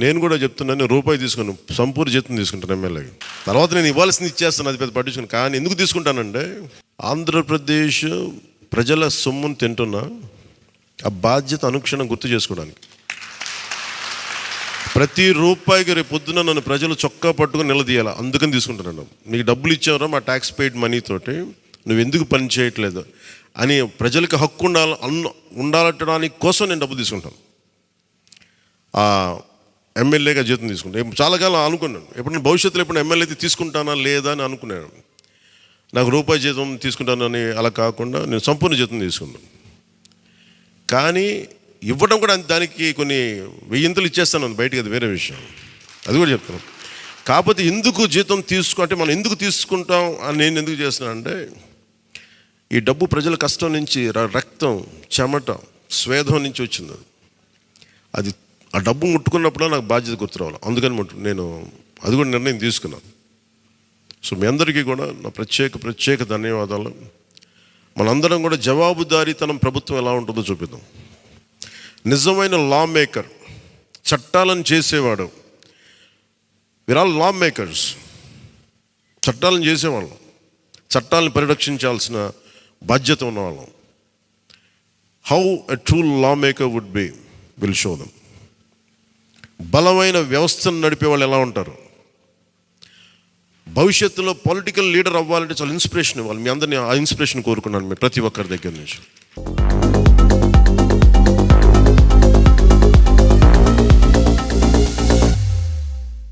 నేను కూడా చెప్తున్నాను, రూపాయి తీసుకుని సంపూర్ణ జీతం తీసుకుంటాను ఎమ్మెల్యేకి. తర్వాత నేను ఇవ్వాల్సింది ఇచ్చేస్తాను, అది పెద్ద పట్టించుకుని. కానీ ఎందుకు తీసుకుంటానంటే ఆంధ్రప్రదేశ్ ప్రజల సొమ్మును తింటున్నా ఆ బాధ్యత అనుక్షణం గుర్తు చేసుకోవడానికి. ప్రతి రూపాయికి రేపు పొద్దున నన్ను ప్రజలు చొక్కా పట్టుకుని నిలదీయాలి, అందుకని తీసుకుంటున్నాను. నీకు డబ్బులు ఇచ్చావరా మా ట్యాక్స్ పెయిడ్ మనీతోటి, నువ్వు ఎందుకు పని చేయట్లేదు అని ప్రజలకు హక్కు ఉండాలట్టడానికి కోసం నేను డబ్బు తీసుకుంటాను. ఎమ్మెల్యేగా జీతం తీసుకుంటాను. చాలా కాలం అనుకున్నాను, ఎప్పుడైనా భవిష్యత్తులో ఎప్పుడు ఎమ్మెల్యే అయితే తీసుకుంటానా లేదా అని అనుకున్నాను. నాకు రూపాయి జీతం తీసుకుంటానని అలా కాకుండా నేను సంపూర్ణ జీతం తీసుకున్నాను. కానీ ఇవ్వడం కూడా దానికి కొన్ని వెయ్యింతలు ఇచ్చేస్తాను బయటికి, అది వేరే విషయం, అది కూడా చెప్తాను. కాకపోతే ఎందుకు జీతం అంటే మనం ఎందుకు తీసుకుంటాం అని నేను ఎందుకు చేస్తున్నాను అంటే, ఈ డబ్బు ప్రజల కష్టం నుంచి, రక్తం, చెమట, స్వేదం నుంచి వచ్చింది. అది ఆ డబ్బు ముట్టుకున్నప్పుడు నాకు బాధ్యత గుర్తు రావాలి, అందుకని నేను అది కూడా నిర్ణయం తీసుకున్నాను. సో మీ అందరికీ కూడా నా ప్రత్యేక ధన్యవాదాలు. మనందరం కూడా జవాబుదారీతనం ప్రభుత్వం ఎలా ఉంటుందో చూపిద్దాం. నిజమైన లా మేకర్, చట్టాలను చేసేవాడు, వీఆర్ ఆల్ లా మేకర్స్. చట్టాలను చేసేవాళ్ళం, చట్టాలను పరిరక్షించాల్సిన బాధ్యత ఉన్నవాళ్ళం. How a true law maker would be will show them. బలమైన వ్యవస్థను నడిపే వాళ్ళు ఎలా ఉంటారు, భవిష్యత్తులో పొలిటికల్ లీడర్ అవ్వాలంటే చాలా ఇన్స్పిరేషన్ ఇవ్వాలి. మీ అందరినీ ఆ ఇన్స్పిరేషన్ కోరుకున్నాను, మీ ప్రతి ఒక్కరి దగ్గర నుంచి.